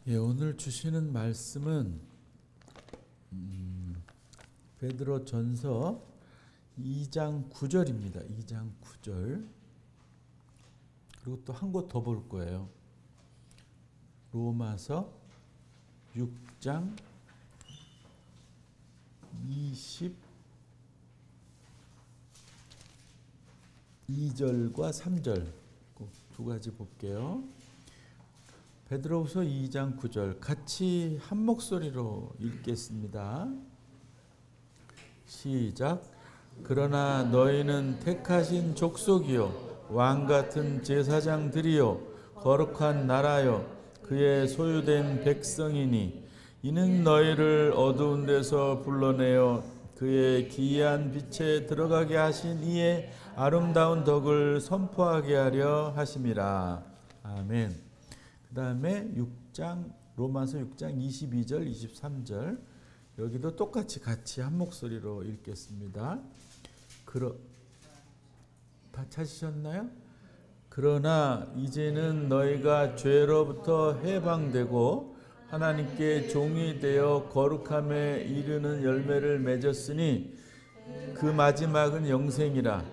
예, 오늘 주시는 말씀은 베드로 전서 2장 9절입니다. 2장 9절. 그리고 또 한 곳 더 볼 거예요. 로마서 6장 22절과 3절 꼭 두 가지 볼게요. 베드로후서 2장 9절 같이 한 목소리로 읽겠습니다. 시작. 그러나 너희는 택하신 족속이요 왕같은 제사장들이요 거룩한 나라요 그의 소유된 백성이니 이는 너희를 어두운 데서 불러내어 그의 기이한 빛에 들어가게 하신 이의 아름다운 덕을 선포하게 하려 하심이라. 아멘. 그 다음에 6장 로마서 6장 22절 23절 여기도 똑같이 같이 한 목소리로 읽겠습니다. 다 찾으셨나요? 그러나 이제는 너희가 죄로부터 해방되고 하나님께 종이 되어 거룩함에 이르는 열매를 맺었으니 그 마지막은 영생이라.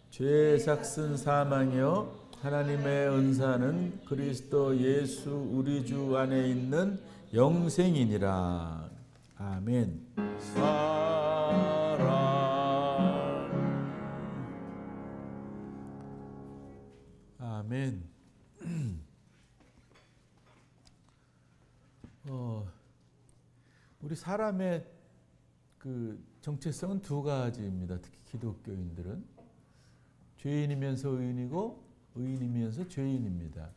죄의 삭은 사망이요 하나님의 은사는 그리스도 예수 우리 주 안에 있는 영생이니라. 아멘. 사랑. 아멘. 우리 사람의 그 정체성은 두 가지입니다. 특히 기독교인들은 죄인이면서 의인이고 의인이면서 죄인입니다.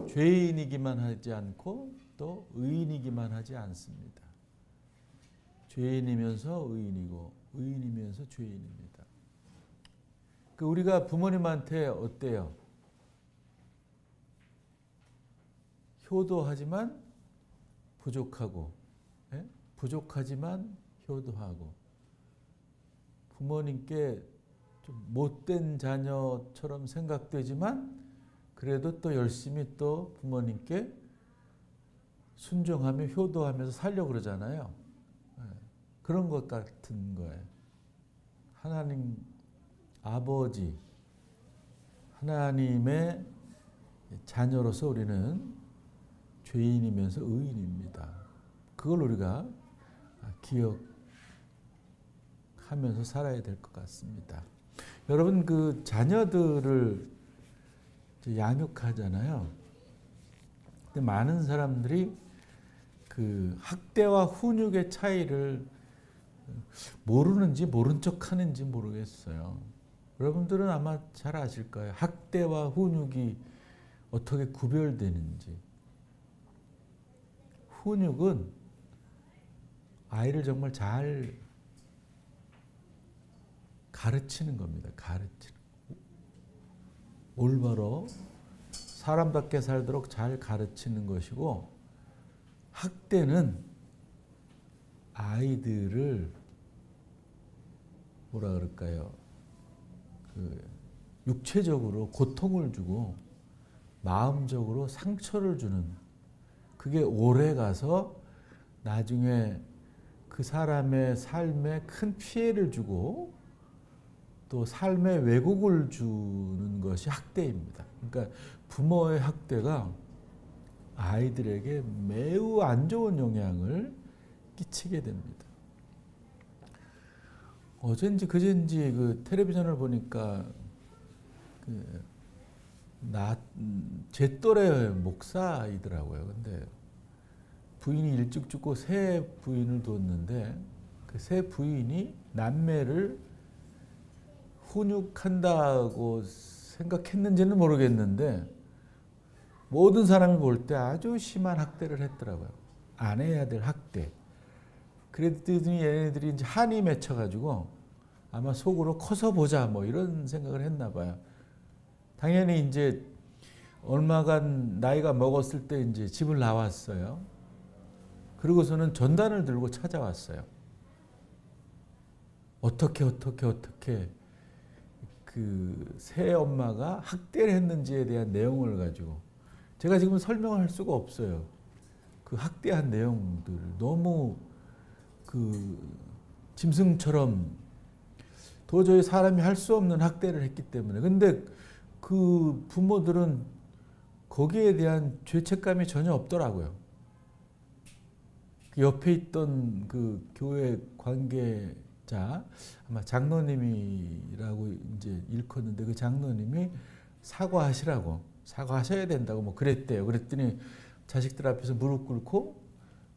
죄인이기만 하지 않고 또 의인이기만 하지 않습니다. 죄인이면서 의인이고 의인이면서 죄인입니다. 우리가 부모님한테 어때요? 효도하지만 부족하고, 부족하지만 효도하고, 부모님께 좀 못된 자녀처럼 생각되지만 그래도 또 열심히 또 부모님께 순종하며 효도하면서 살려고 그러잖아요. 그런 것 같은 거예요. 하나님 아버지, 하나님의 자녀로서 우리는 죄인이면서 의인입니다. 그걸 우리가 기억하면서 살아야 될 것 같습니다. 여러분, 그 자녀들을 양육하잖아요. 근데 많은 사람들이 그 학대와 훈육의 차이를 모르는지 모른 척 하는지 모르겠어요. 여러분들은 아마 잘 아실 거예요. 학대와 훈육이 어떻게 구별되는지. 훈육은 아이를 정말 잘 가르치는 겁니다. 가르치는. 올바로 사람답게 살도록 잘 가르치는 것이고, 학대는 아이들을 뭐라 그럴까요? 육체적으로 고통을 주고 마음적으로 상처를 주는, 그게 오래 가서 나중에 그 사람의 삶에 큰 피해를 주고 또 삶의 왜곡을 주는 것이 학대입니다. 그러니까 부모의 학대가 아이들에게 매우 안 좋은 영향을 끼치게 됩니다. 어젠지 그젠지 그 텔레비전을 보니까 제 또래 목사이더라고요. 근데 부인이 일찍 죽고 새 부인을 뒀는데 그 새 부인이 남매를 훈육한다고 생각했는지는 모르겠는데 모든 사람이 볼 때 아주 심한 학대를 했더라고요. 안 해야 될 학대. 그랬더니 얘네들이 이제 한이 맺혀가지고 아마 속으로 커서 보자 뭐 이런 생각을 했나 봐요. 당연히 이제 얼마간 나이가 먹었을 때 이제 집을 나왔어요. 그러고서는 전단을 들고 찾아왔어요. 어떻게 그 새 엄마가 학대를 했는지에 대한 내용을 가지고 제가 지금 설명을 할 수가 없어요. 그 학대한 내용들 너무 그 짐승처럼 도저히 사람이 할 수 없는 학대를 했기 때문에. 근데 그 부모들은 거기에 대한 죄책감이 전혀 없더라고요. 그 옆에 있던 그 교회 관계자, 아마 장로님이라고 이제 일컫는데, 그 장로님이 사과하셔야 된다고 뭐 그랬대요. 그랬더니 자식들 앞에서 무릎 꿇고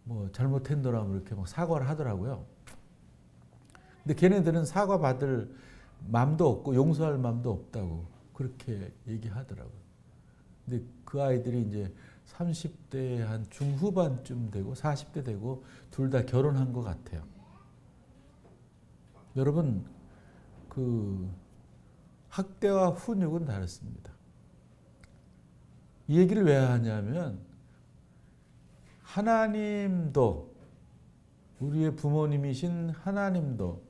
뭐 잘못했노라고 이렇게 막 사과를 하더라고요. 근데 걔네들은 사과 받을 마음도 없고 용서할 마음도 없다고 그렇게 얘기하더라고요. 근데 그 아이들이 이제 30대 한 중후반쯤 되고 40대 되고 둘 다 결혼한 것 같아요. 여러분, 그 학대와 훈육은 다릅니다. 이 얘기를 왜 하냐면, 하나님도, 우리의 부모님이신 하나님도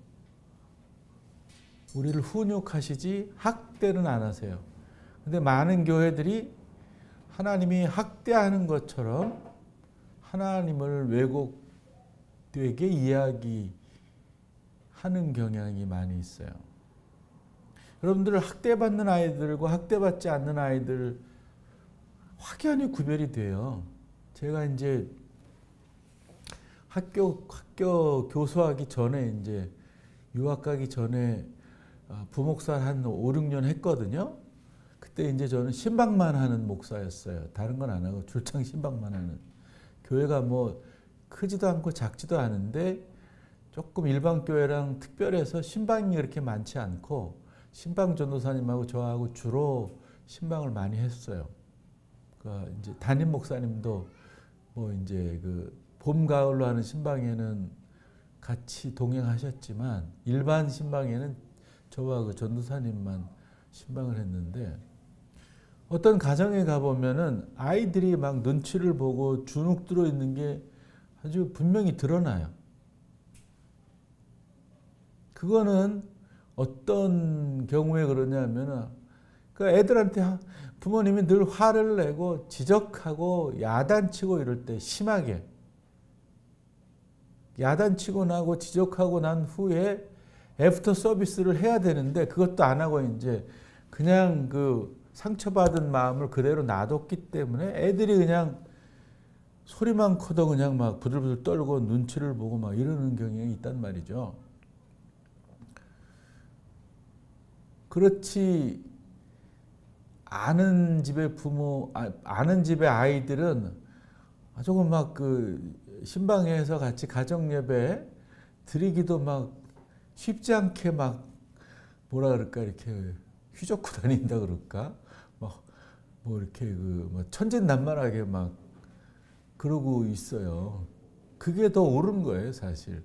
우리를 훈육하시지 학대는 안 하세요. 근데 많은 교회들이 하나님이 학대하는 것처럼 하나님을 왜곡되게 이야기하는 경향이 많이 있어요. 여러분들, 학대받는 아이들과 학대받지 않는 아이들 확연히 구별이 돼요. 제가 이제 학교 교수하기 전에, 이제 유학 가기 전에 부목사를 한 5, 6년 했거든요. 그때 이제 저는 신방만 하는 목사였어요. 다른 건 안 하고 줄창 신방만 하는. 교회가 뭐 크지도 않고 작지도 않은데 조금 일반 교회랑 특별해서 신방이 그렇게 많지 않고, 신방 전도사님하고 저하고 주로 신방을 많이 했어요. 그 이제 담임 목사님도 뭐 이제 그 봄, 가을로 하는 신방에는 같이 동행하셨지만, 일반 신방에는 저와 그 전도사님만 신방을 했는데, 어떤 가정에 가보면은 아이들이 막 눈치를 보고 주눅 들어 있는 게 아주 분명히 드러나요. 그거는 어떤 경우에 그러냐면은, 그 애들한테 부모님이 늘 화를 내고 지적하고 야단치고 이럴 때, 심하게 야단치고 나고 지적하고 난 후에 애프터 서비스를 해야 되는데, 그것도 안 하고 이제 그냥 그 상처받은 마음을 그대로 놔뒀기 때문에 애들이 그냥 소리만 커도 그냥 막 부들부들 떨고 눈치를 보고 막 이러는 경향이 있단 말이죠. 그렇지 아는 집의 아는 집의 아이들은 조금 막 그 신방에서 같이 가정 예배 드리기도 막 쉽지 않게 막 뭐라 그럴까, 이렇게 휘젓고 다닌다 그럴까, 막 뭐 이렇게 그 천진난만하게 막 그러고 있어요. 그게 더 옳은 거예요, 사실.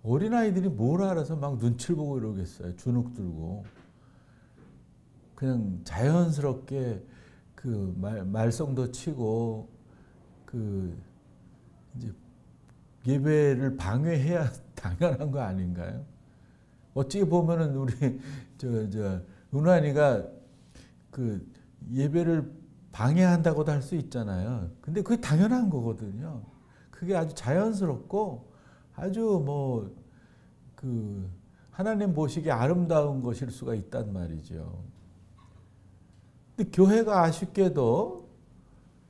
어린아이들이 뭘 알아서 막 눈치를 보고 이러겠어요. 주눅 들고. 그냥 자연스럽게 그 말썽도 치고 그 이제 예배를 방해해야 당연한 거 아닌가요? 어찌 보면은 우리 은환이가 그 예배를 방해한다고도 할 수 있잖아요. 근데 그게 당연한 거거든요. 그게 아주 자연스럽고 아주 뭐 그 하나님 보시기에 아름다운 것일 수가 있단 말이죠. 근데 교회가 아쉽게도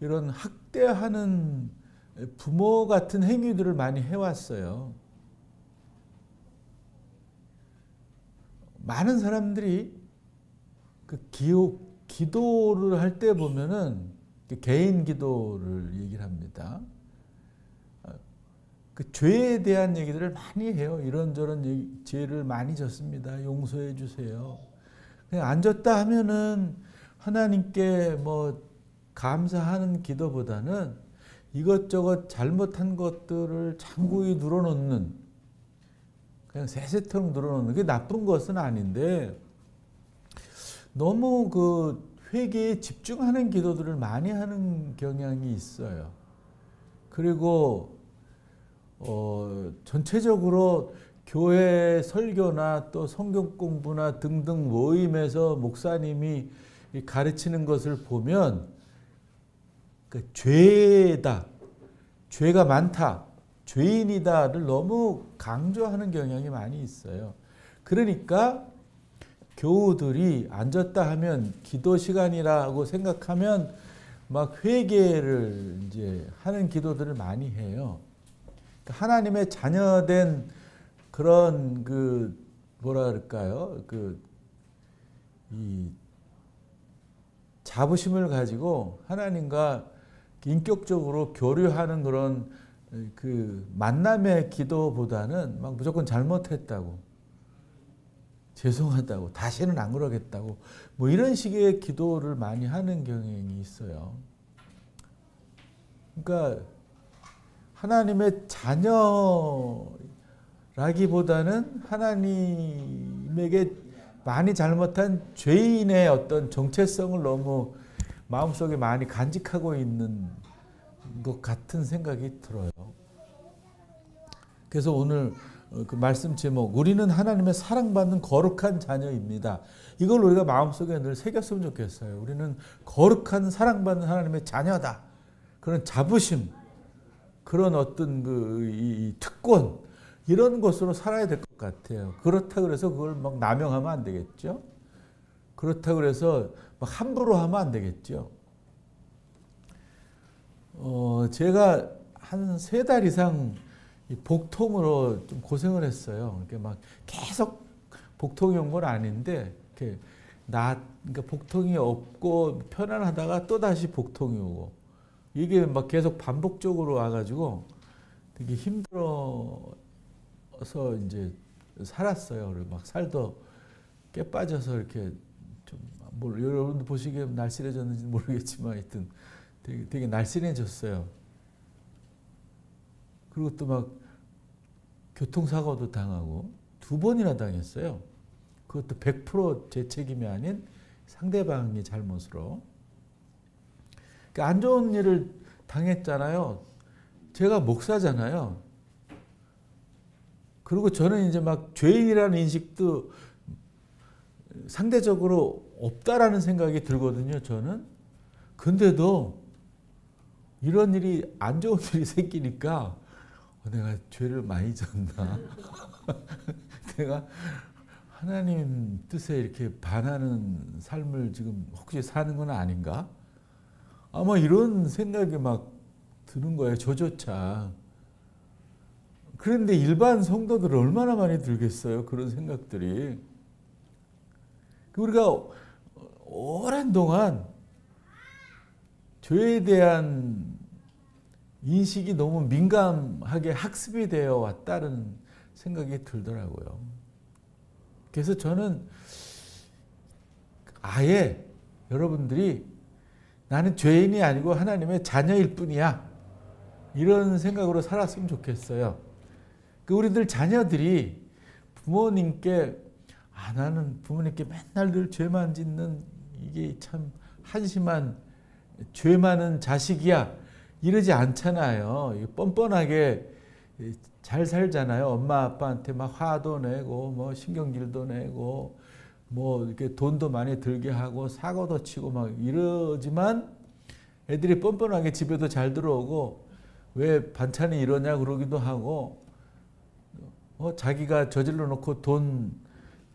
이런 학대하는 부모 같은 행위들을 많이 해왔어요. 많은 사람들이 그 기도를 할 때 보면은 개인 기도를 얘기를 합니다. 그 죄에 대한 얘기들을 많이 해요. 이런저런 죄를 많이 졌습니다. 용서해 주세요. 그냥 안 졌다 하면은 하나님께 뭐 감사하는 기도보다는 이것저것 잘못한 것들을 장구히 눌어놓는, 그냥 세세토록 눌어놓는, 그게 나쁜 것은 아닌데, 너무 그 회개에 집중하는 기도들을 많이 하는 경향이 있어요. 그리고 전체적으로 교회 설교나 또 성경 공부나 등등 모임에서 목사님이 가르치는 것을 보면 그 죄다, 죄가 많다, 죄인이다를 너무 강조하는 경향이 많이 있어요. 그러니까 교우들이 앉았다 하면 기도 시간이라고 생각하면 막 회개를 이제 하는 기도들을 많이 해요. 하나님의 자녀된 그런 그 뭐라 그럴까요? 이 자부심을 가지고 하나님과 인격적으로 교류하는 그런 그 만남의 기도보다는 막 무조건 잘못했다고, 죄송하다고, 다시는 안 그러겠다고, 뭐 이런 식의 기도를 많이 하는 경향이 있어요. 그러니까 하나님의 자녀라기보다는 하나님에게 많이 잘못한 죄인의 어떤 정체성을 너무 마음속에 많이 간직하고 있는 것 같은 생각이 들어요. 그래서 오늘 그 말씀 제목, 우리는 하나님의 사랑받는 거룩한 자녀입니다. 이걸 우리가 마음속에 늘 새겼으면 좋겠어요. 우리는 거룩한 사랑받는 하나님의 자녀다. 그런 자부심, 그런 어떤 이 특권, 이런 것으로 살아야 될 것 같아요. 그렇다고 해서 그걸 막 남용하면 안 되겠죠. 그렇다고 해서 막 함부로 하면 안 되겠죠. 제가 한 3달 이상 복통으로 좀 고생을 했어요. 이렇게 막 계속 복통이 온 건 아닌데, 이렇게 그러니까 복통이 없고 편안하다가 또 다시 복통이 오고, 이게 막 계속 반복적으로 와가지고 되게 힘들어서 이제 살았어요. 그리고 막 살도 깨 빠져서 이렇게 좀, 여러분들 보시기에 날씬해졌는지 모르겠지만 하여튼 되게 날씬해졌어요. 그리고 또 막 교통사고도 당하고 2번이나 당했어요. 그것도 100% 제 책임이 아닌 상대방의 잘못으로. 그러니까 안 좋은 일을 당했잖아요. 제가 목사잖아요. 그리고 저는 이제 막 죄인이라는 인식도 상대적으로 없다라는 생각이 들거든요, 저는. 근데도 이런 일이, 안 좋은 일이 생기니까 내가 죄를 많이 졌나? 내가 하나님 뜻에 이렇게 반하는 삶을 지금 혹시 사는 건 아닌가? 아마 이런 생각이 막 드는 거예요, 저조차. 그런데 일반 성도들은 얼마나 많이 들겠어요, 그런 생각들이. 우리가 오랜 동안 죄에 대한 인식이 너무 민감하게 학습이 되어 왔다는 생각이 들더라고요. 그래서 저는 아예 여러분들이 나는 죄인이 아니고 하나님의 자녀일 뿐이야, 이런 생각으로 살았으면 좋겠어요. 우리들 자녀들이 부모님께 나는 부모님께 맨날 늘 죄만 짓는 이게 참 한심한 죄 많은 자식이야, 이러지 않잖아요. 뻔뻔하게 잘 살잖아요. 엄마 아빠한테 막 화도 내고 뭐 신경질도 내고 뭐 이렇게 돈도 많이 들게 하고 사고도 치고 막 이러지만 애들이 뻔뻔하게 집에도 잘 들어오고 왜 반찬이 이러냐 그러기도 하고 자기가 저질러 놓고 돈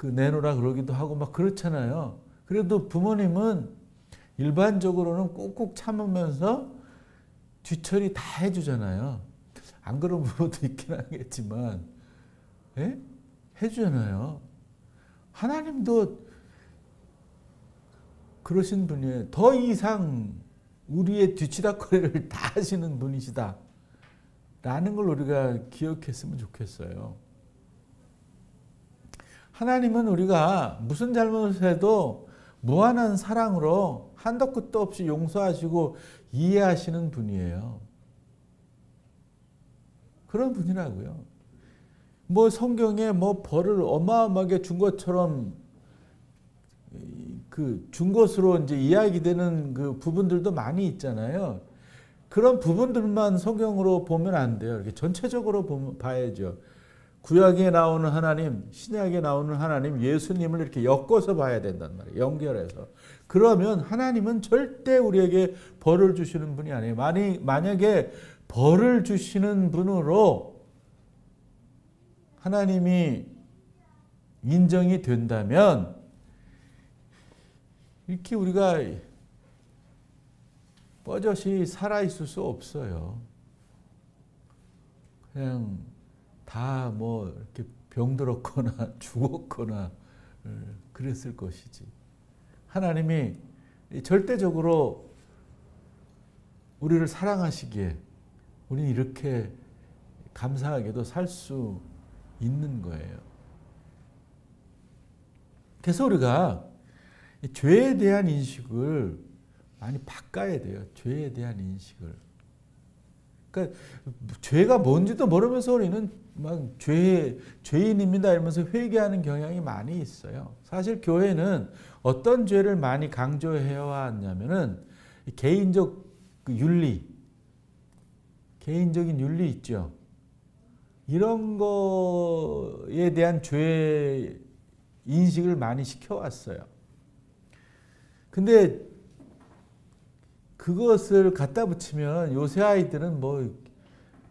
내놓으라 그러기도 하고 막 그렇잖아요. 그래도 부모님은 일반적으로는 꾹꾹 참으면서 뒤처리 다 해주잖아요. 안 그런 부모도 있긴 하겠지만, 예? 해주잖아요. 하나님도 그러신 분이에요. 더 이상 우리의 뒤치다거리를 다 하시는 분이시다 라는 걸 우리가 기억했으면 좋겠어요. 하나님은 우리가 무슨 잘못을 해도 무한한 사랑으로 한도 끝도 없이 용서하시고 이해하시는 분이에요. 그런 분이라고요. 뭐 성경에 뭐 벌을 어마어마하게 준 것처럼 준 것으로 이제 이야기되는 그 부분들도 많이 있잖아요. 그런 부분들만 성경으로 보면 안 돼요. 이렇게 전체적으로 봐야죠. 구약에 나오는 하나님, 신약에 나오는 하나님, 예수님을 이렇게 엮어서 봐야 된단 말이에요. 연결해서. 그러면 하나님은 절대 우리에게 벌을 주시는 분이 아니에요. 만약에 벌을 주시는 분으로 하나님이 인정이 된다면 이렇게 우리가 뻗어시 살아있을 수 없어요. 그냥 다 뭐 이렇게 병들었거나 죽었거나 그랬을 것이지. 하나님이 절대적으로 우리를 사랑하시기에 우리는 이렇게 감사하게도 살 수 있는 거예요. 그래서 우리가 죄에 대한 인식을 많이 바꿔야 돼요. 죄에 대한 인식을. 그러니까 죄가 뭔지도 모르면서 우리는 막 죄인입니다 이러면서 회개하는 경향이 많이 있어요. 사실 교회는 어떤 죄를 많이 강조해 왔냐면은 개인적 윤리, 개인적인 윤리 있죠. 이런 거에 대한 죄 인식을 많이 시켜왔어요. 근데 그것을 갖다 붙이면 요새 아이들은 뭐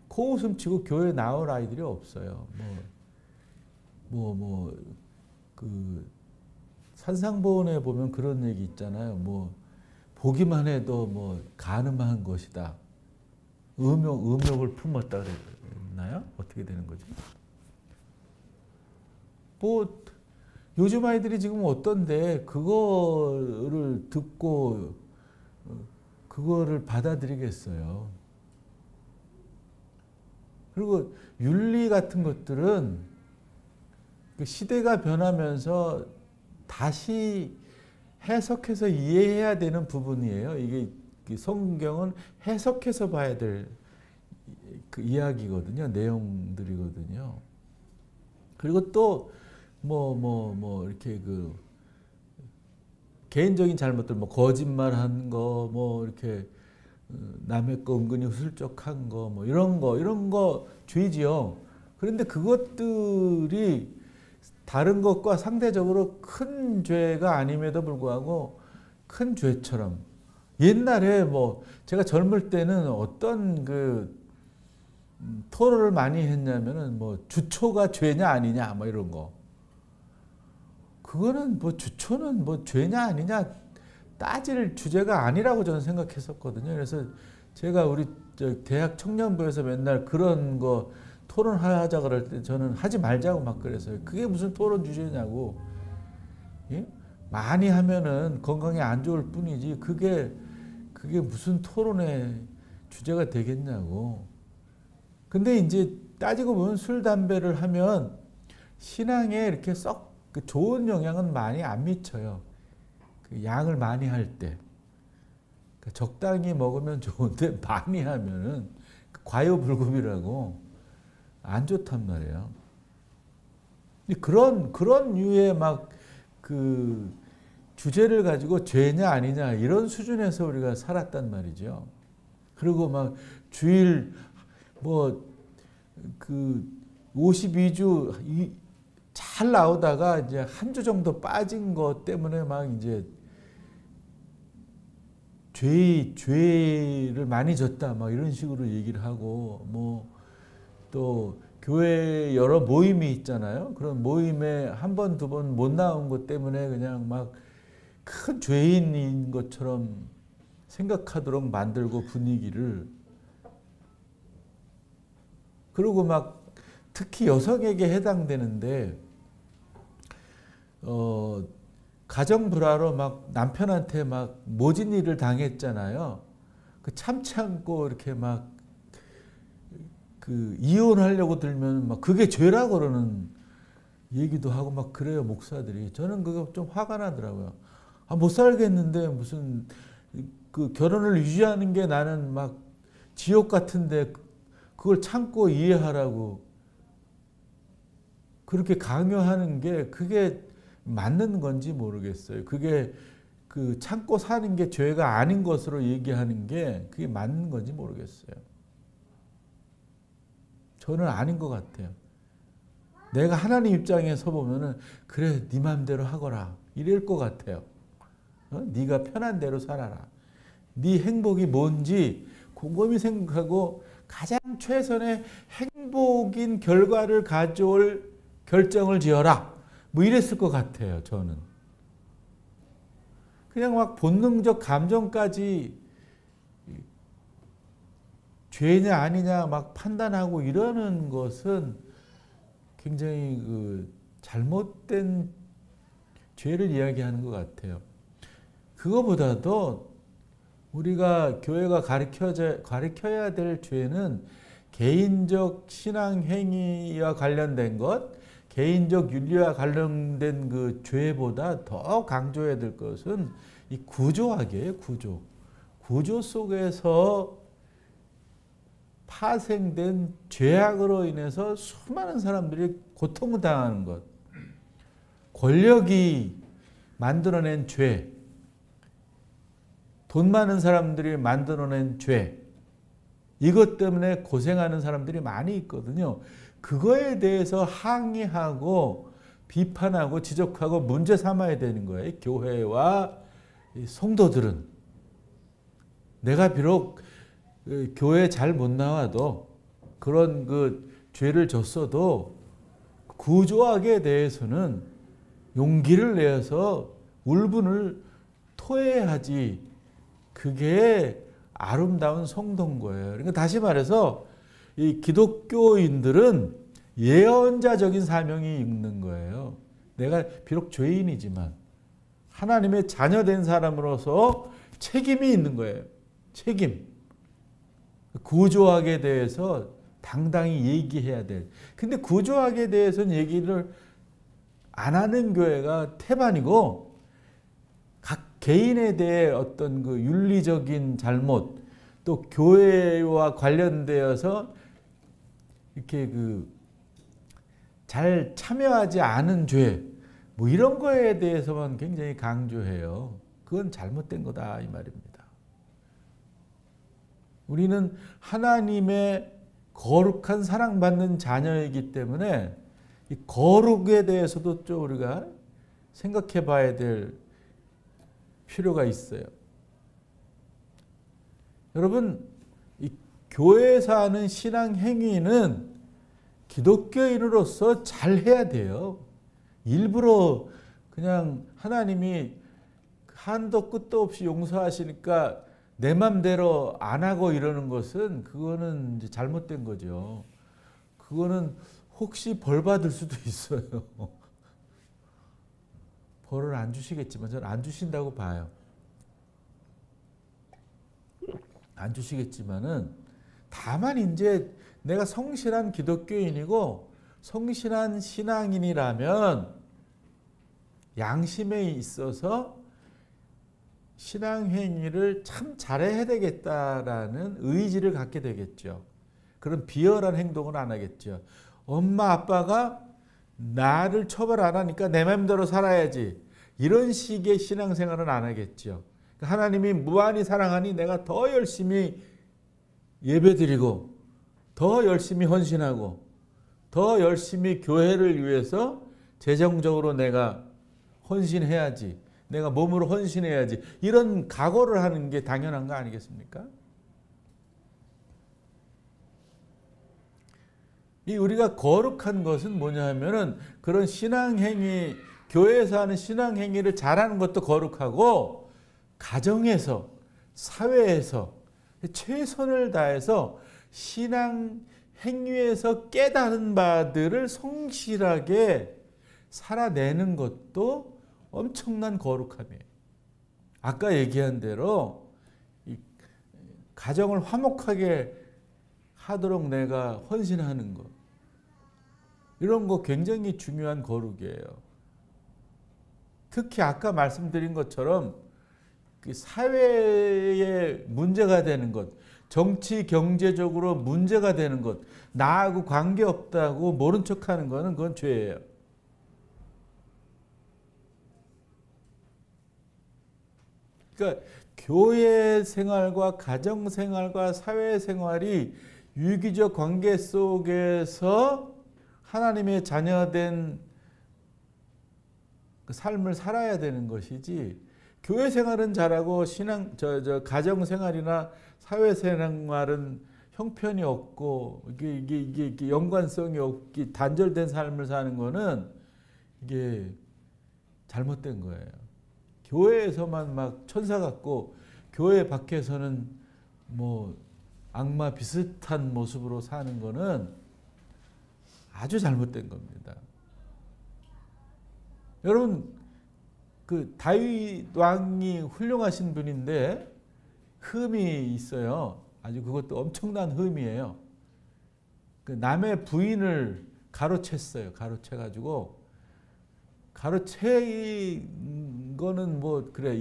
코웃음 치고 교회 나올 아이들이 없어요. 그 산상보훈에 보면 그런 얘기 있잖아요. 뭐 보기만 해도 뭐 가늠한 것이다. 음욕을 품었다 그랬나요? 어떻게 되는 거지? 뭐 요즘 아이들이 지금 어떤데 그거를 듣고 그거를 받아들이겠어요. 그리고 윤리 같은 것들은 시대가 변하면서 다시 해석해서 이해해야 되는 부분이에요. 이게 성경은 해석해서 봐야 될 그 이야기거든요. 내용들이거든요. 그리고 또 이렇게 그 개인적인 잘못들, 뭐 거짓말한 거, 뭐 이렇게 남의 거 은근히 슬쩍한 거, 뭐 이런 거 죄지요. 그런데 그것들이 다른 것과 상대적으로 큰 죄가 아님에도 불구하고 큰 죄처럼. 옛날에 뭐 제가 젊을 때는 어떤 그 토론을 많이 했냐면은 뭐 주초가 죄냐 아니냐 뭐 이런 거. 그거는 뭐 주초는 뭐 죄냐 아니냐 따질 주제가 아니라고 저는 생각했었거든요. 그래서 제가 우리 대학 청년부에서 맨날 그런 거 토론하자 그럴 때 저는 하지 말자고 막 그랬어요. 그게 무슨 토론 주제냐고. 예? 많이 하면은 건강에 안 좋을 뿐이지 그게 무슨 토론의 주제가 되겠냐고. 근데 이제 따지고 보면 술, 담배를 하면 신앙에 이렇게 썩 좋은 영향은 많이 안 미쳐요. 그 양을 많이 할 때. 적당히 먹으면 좋은데 많이 하면은 과요불급이라고 안 좋단 말이에요. 그런 류의 막 그 주제를 가지고 죄냐 아니냐 이런 수준에서 우리가 살았단 말이죠. 그리고 막 주일 뭐 그 52주 잘 나오다가 이제 한 주 정도 빠진 것 때문에 막 이제 죄를 많이 졌다 막 이런 식으로 얘기를 하고 뭐 또 교회 여러 모임이 있잖아요. 그런 모임에 한 번, 두 번 못 나온 것 때문에 그냥 막 큰 죄인인 것처럼 생각하도록 만들고 분위기를. 그리고 막 특히 여성에게 해당되는데 가정 불화로 막 남편한테 막 모진 일을 당했잖아요. 그 참고 이렇게 막 그 이혼하려고 들면 막 그게 죄라고 그러는 얘기도 하고 막 그래요, 목사들이. 저는 그거 좀 화가 나더라고요. 못 살겠는데 무슨 그 결혼을 유지하는 게 나는 막 지옥 같은데 그걸 참고 이해하라고 그렇게 강요하는 게 그게 맞는 건지 모르겠어요. 그게 그 참고 사는 게 죄가 아닌 것으로 얘기하는 게 그게 맞는 건지 모르겠어요. 저는 아닌 것 같아요. 내가 하나님 입장에서 보면은 그래 네 맘대로 하거라 이럴 것 같아요. 네가 편한 대로 살아라. 네 행복이 뭔지 곰곰이 생각하고 가장 최선의 행복인 결과를 가져올 결정을 지어라. 뭐 이랬을 것 같아요. 저는. 그냥 막 본능적 감정까지 죄냐 아니냐 막 판단하고 이러는 것은 굉장히 잘못된 죄를 이야기하는 것 같아요. 그거보다도 우리가 교회가 가르쳐야 될 죄는 개인적 신앙 행위와 관련된 것, 개인적 윤리와 관련된 그 죄보다 더 강조해야 될 것은 이 구조학이에요. 구조 속에서 파생된 죄악으로 인해서 수많은 사람들이 고통을 당하는 것, 권력이 만들어낸 죄, 돈 많은 사람들이 만들어낸 죄, 이것 때문에 고생하는 사람들이 많이 있거든요. 그거에 대해서 항의하고 비판하고 지적하고 문제 삼아야 되는 거예요. 교회와 성도들은. 내가 비록 교회 잘 못 나와도 그런 죄를 졌어도 구조학에 대해서는 용기를 내서 울분을 토해야지. 그게 아름다운 성도인 거예요. 그러니까 다시 말해서 이 기독교인들은 예언자적인 사명이 있는 거예요. 내가 비록 죄인이지만 하나님의 자녀된 사람으로서 책임이 있는 거예요. 책임. 구조학에 대해서 당당히 얘기해야 돼. 근데 구조학에 대해서는 얘기를 안 하는 교회가 태반이고 각 개인에 대해 어떤 윤리적인 잘못 또 교회와 관련되어서 이렇게 잘 참여하지 않은 죄 뭐 이런 거에 대해서만 굉장히 강조해요. 그건 잘못된 거다 이 말입니다. 우리는 하나님의 거룩한 사랑받는 자녀이기 때문에 이 거룩에 대해서도 좀 우리가 생각해 봐야 될 필요가 있어요. 여러분, 이 교회에서 하는 신앙 행위는 기독교인으로서 잘 해야 돼요. 일부러 그냥 하나님이 한도 끝도 없이 용서하시니까 내 맘대로 안 하고 이러는 것은 그거는 이제 잘못된 거죠. 그거는 혹시 벌 받을 수도 있어요. 벌을 안 주시겠지만 저는 안 주신다고 봐요. 안 주시겠지만은 다만 이제 내가 성실한 기독교인이고 성실한 신앙인이라면 양심에 있어서 신앙 행위를 참 잘해야 되겠다라는 의지를 갖게 되겠죠. 그런 비열한 행동은 안 하겠죠. 엄마 아빠가 나를 처벌 안 하니까 내 맘대로 살아야지. 이런 식의 신앙생활은 안 하겠죠. 하나님이 무한히 사랑하니 내가 더 열심히 예배드리고 더 열심히 헌신하고 더 열심히 교회를 위해서 재정적으로 내가 헌신해야지. 내가 몸으로 헌신해야지. 이런 각오를 하는 게 당연한 거 아니겠습니까? 이 우리가 거룩한 것은 뭐냐 하면은 그런 신앙행위, 교회에서 하는 신앙행위를 잘하는 것도 거룩하고 가정에서, 사회에서 최선을 다해서 신앙행위에서 깨달은 바들을 성실하게 살아내는 것도 엄청난 거룩함이에요. 아까 얘기한 대로 이 가정을 화목하게 하도록 내가 헌신하는 것, 이런 거 굉장히 중요한 거룩이에요. 특히 아까 말씀드린 것처럼 그 사회에 문제가 되는 것, 정치 경제적으로 문제가 되는 것, 나하고 관계없다고 모른 척하는 거는 그건 죄예요. 그러니까 교회 생활과 가정 생활과 사회 생활이 유기적 관계 속에서 하나님의 자녀된 그 삶을 살아야 되는 것이지, 교회 생활은 잘하고 가정 생활이나 사회 생활은 형편이 없고 이게 연관성이 없기 단절된 삶을 사는 거는 이게 잘못된 거예요. 교회에서만 막 천사 같고 교회 밖에서는 뭐 악마 비슷한 모습으로 사는 거는 아주 잘못된 겁니다. 여러분, 그 다윗 왕이 훌륭하신 분인데 흠이 있어요. 아주 그것도 엄청난 흠이에요. 그 남의 부인을 가로챘어요. 가로채가지고, 가로채인 거는 뭐 그래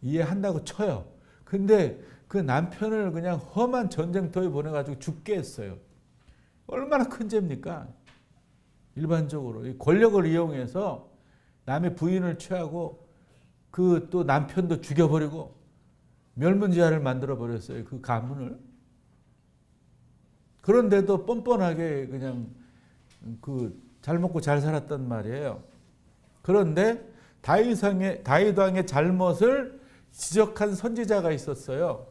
이해한다고 쳐요. 근데 그 남편을 그냥 험한 전쟁터에 보내가지고 죽게 했어요. 얼마나 큰 죄입니까? 일반적으로 이 권력을 이용해서 남의 부인을 취하고 그 또 남편도 죽여버리고 멸문지화를 만들어 버렸어요. 그 가문을. 그런데도 뻔뻔하게 그냥 그 잘 먹고 잘 살았단 말이에요. 그런데 다윗 왕의 잘못을 지적한 선지자가 있었어요.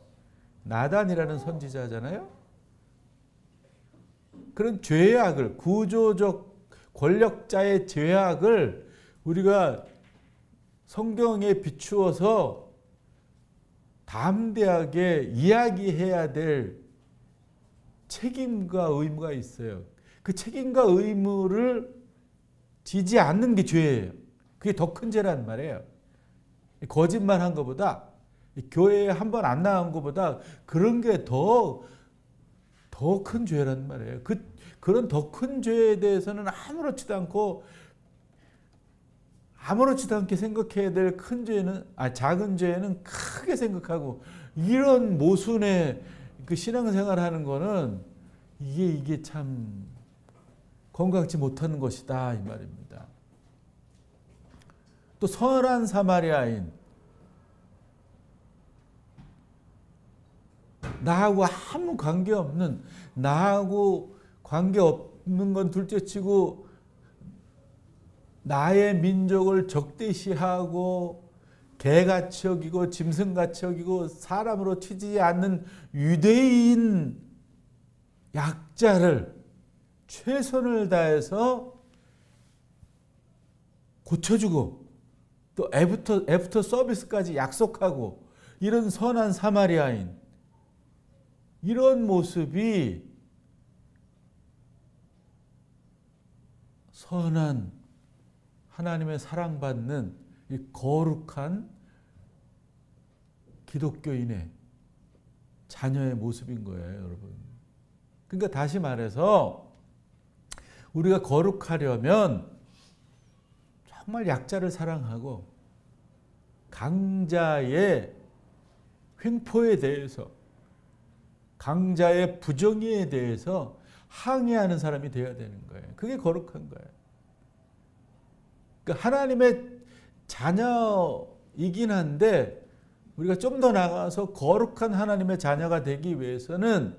나단이라는 선지자잖아요. 그런 죄악을, 구조적 권력자의 죄악을 우리가 성경에 비추어서 담대하게 이야기해야 될 책임과 의무가 있어요. 그 책임과 의무를 지지 않는 게 죄예요. 그게 더 큰 죄란 말이에요. 거짓말한 것보다, 교회에 한 번 안 나간 것보다 그런 게 더 큰 죄란 말이에요. 그런 더 큰 죄에 대해서는 아무렇지도 않게 생각해야 될 작은 죄는 크게 생각하고, 이런 모순의 그 신앙생활하는 거는 이게 참 건강치 못하는 것이다 이 말입니다. 또 선한 사마리아인, 나하고 아무 관계없는, 나하고 관계없는 건 둘째치고 나의 민족을 적대시하고 개같이 여기고 짐승같이 여기고 사람으로 치지 않는 유대인 약자를 최선을 다해서 고쳐주고 또 애프터 서비스까지 약속하고, 이런 선한 사마리아인, 이런 모습이 선한 하나님의 사랑받는 이 거룩한 기독교인의 자녀의 모습인 거예요, 여러분. 그러니까 다시 말해서 우리가 거룩하려면 정말 약자를 사랑하고 강자의 횡포에 대해서, 강자의 부정의에 대해서 항의하는 사람이 되어야 되는 거예요. 그게 거룩한 거예요. 그러니까 하나님의 자녀이긴 한데 우리가 좀 더 나가서 거룩한 하나님의 자녀가 되기 위해서는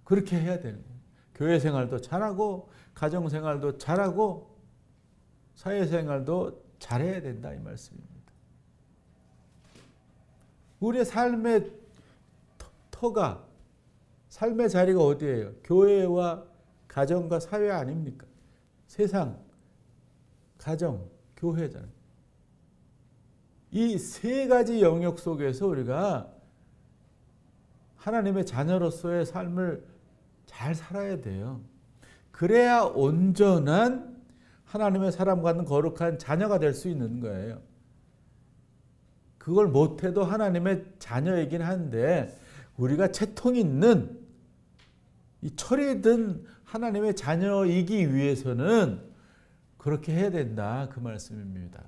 그렇게 해야 되는 거예요. 교회 생활도 잘하고 가정 생활도 잘하고 사회 생활도 잘해야 된다 이 말씀입니다. 우리의 삶의 터가, 삶의 자리가 어디예요? 교회와 가정과 사회 아닙니까? 세상, 가정, 교회잖아요. 이 세 가지 영역 속에서 우리가 하나님의 자녀로서의 삶을 잘 살아야 돼요. 그래야 온전한 하나님의 사랑받는 거룩한 자녀가 될 수 있는 거예요. 그걸 못해도 하나님의 자녀이긴 한데 우리가 채통 있는 이 철이 든 하나님의 자녀이기 위해서는 그렇게 해야 된다 그 말씀입니다.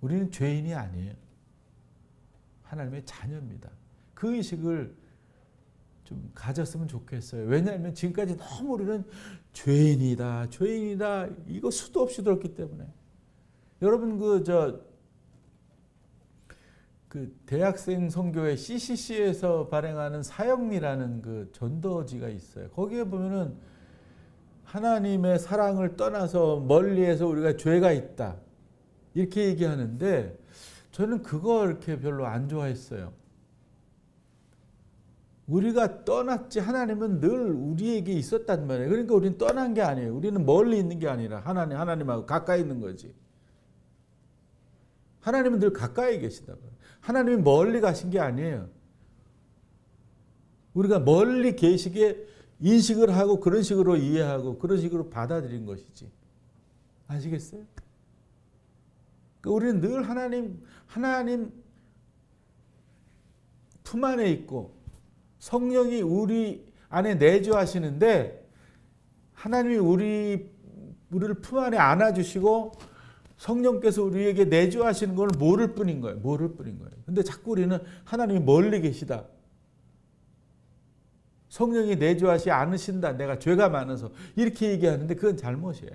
우리는 죄인이 아니에요. 하나님의 자녀입니다. 그 의식을 좀 가졌으면 좋겠어요. 왜냐하면 지금까지 너무 우리는 죄인이다 이거 수도 없이 들었기 때문에. 여러분 그 대학생 선교회 CCC에서 발행하는 사역리라는 그 전도지가 있어요. 거기에 보면은 하나님의 사랑을 떠나서 멀리에서 우리가 죄가 있다 이렇게 얘기하는데 저는 그거 이렇게 별로 안 좋아했어요. 우리가 떠났지 하나님은 늘 우리에게 있었단 말이에요. 그러니까 우리는 떠난 게 아니에요. 우리는 멀리 있는 게 아니라 하나님하고 가까이 있는 거지. 하나님은 늘 가까이 계시다고. 하나님이 멀리 가신 게 아니에요. 우리가 멀리 계시게 인식을 하고 그런 식으로 이해하고 그런 식으로 받아들인 것이지. 아시겠어요? 그러니까 우리는 늘 하나님 품 안에 있고 성령이 우리 안에 내주하시는데 하나님이 우리를 품 안에 안아주시고 성령께서 우리에게 내주하시는 걸 모를 뿐인 거예요. 모를 뿐인 거예요. 근데 자꾸 우리는 하나님이 멀리 계시다. 성령이 내주하시 않으신다. 내가 죄가 많아서 이렇게 얘기하는데 그건 잘못이에요.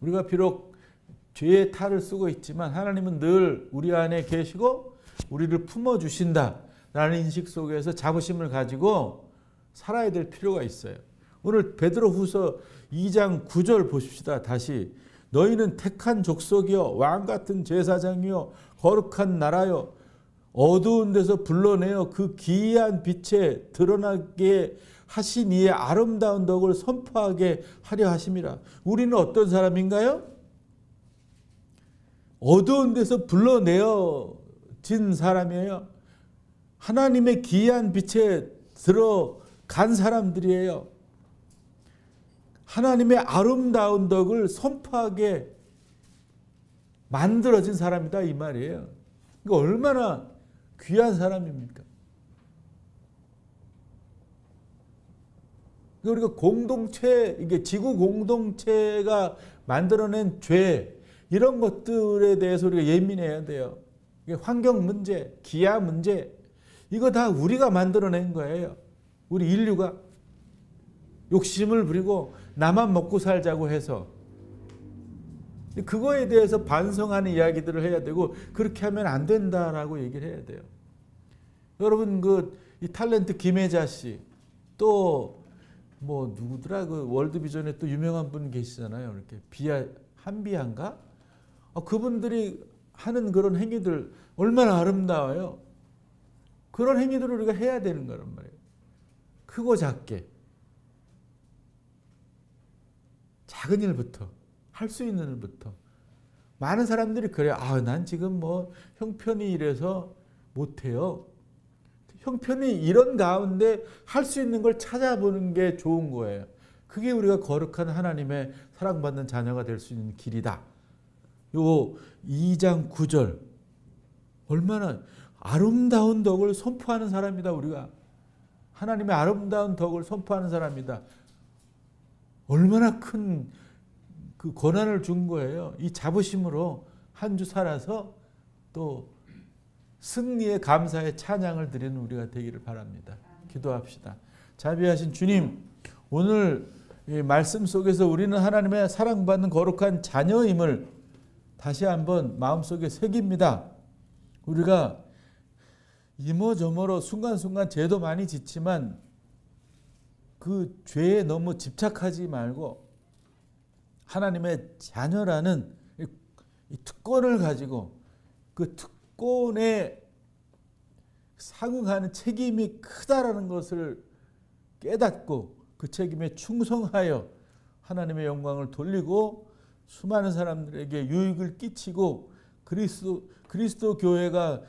우리가 비록 죄의 탈을 쓰고 있지만 하나님은 늘 우리 안에 계시고 우리를 품어주신다. 라는 인식 속에서 자부심을 가지고 살아야 될 필요가 있어요. 오늘 베드로후서 2장 9절 보십시다. 다시 너희는 택한 족속이요 왕같은 제사장이요 거룩한 나라요 어두운 데서 불러내어 그 기이한 빛에 드러나게 하신 이의 아름다운 덕을 선포하게 하려 하심이라. 우리는 어떤 사람인가요? 어두운 데서 불러내어진 사람이에요. 하나님의 기이한 빛에 들어간 사람들이에요. 하나님의 아름다운 덕을 선포하게 만들어진 사람이다 이 말이에요. 그러니까 얼마나 귀한 사람입니까? 우리가 공동체, 이게 지구 공동체가 만들어낸 죄 이런 것들에 대해서 우리가 예민해야 돼요. 이게 환경 문제, 기아 문제 이거 다 우리가 만들어낸 거예요. 우리 인류가 욕심을 부리고 나만 먹고 살자고 해서 그거에 대해서 반성하는 이야기들을 해야 되고 그렇게 하면 안 된다라고 얘기를 해야 돼요. 여러분 이 탤런트 김혜자 씨 또 뭐 누구더라 그 월드비전에 또 유명한 분 계시잖아요. 이렇게 한비안가? 그분들이 하는 그런 행위들 얼마나 아름다워요. 그런 행위들을 우리가 해야 되는 거란 말이에요. 크고 작게 작은 일부터 할 수 있는 일부터 많은 사람들이 그래요. 난 지금 뭐 형편이 이래서 못해요. 형편이 이런 가운데 할 수 있는 걸 찾아보는 게 좋은 거예요. 그게 우리가 거룩한 하나님의 사랑받는 자녀가 될 수 있는 길이다. 요 2장 9절 얼마나 아름다운 덕을 선포하는 사람이다. 우리가 하나님의 아름다운 덕을 선포하는 사람이다. 얼마나 큰 그 권한을 준 거예요. 이 자부심으로 한 주 살아서 또 승리의 감사의 찬양을 드리는 우리가 되기를 바랍니다. 기도합시다. 자비하신 주님, 오늘 이 말씀 속에서 우리는 하나님의 사랑받는 거룩한 자녀임을 다시 한번 마음속에 새깁니다. 우리가 이모저모로 순간순간 죄도 많이 짓지만 그 죄에 너무 집착하지 말고 하나님의 자녀라는 이 특권을 가지고 그 특권에 상응하는 책임이 크다라는 것을 깨닫고 그 책임에 충성하여 하나님의 영광을 돌리고 수많은 사람들에게 유익을 끼치고 그리스도 교회가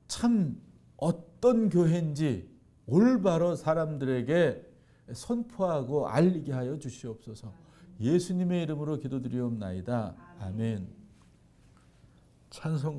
참 어떤 교회인지 올바로 사람들에게 선포하고 알리게 하여 주시옵소서. 예수님의 이름으로 기도드리옵나이다. 아멘. 찬송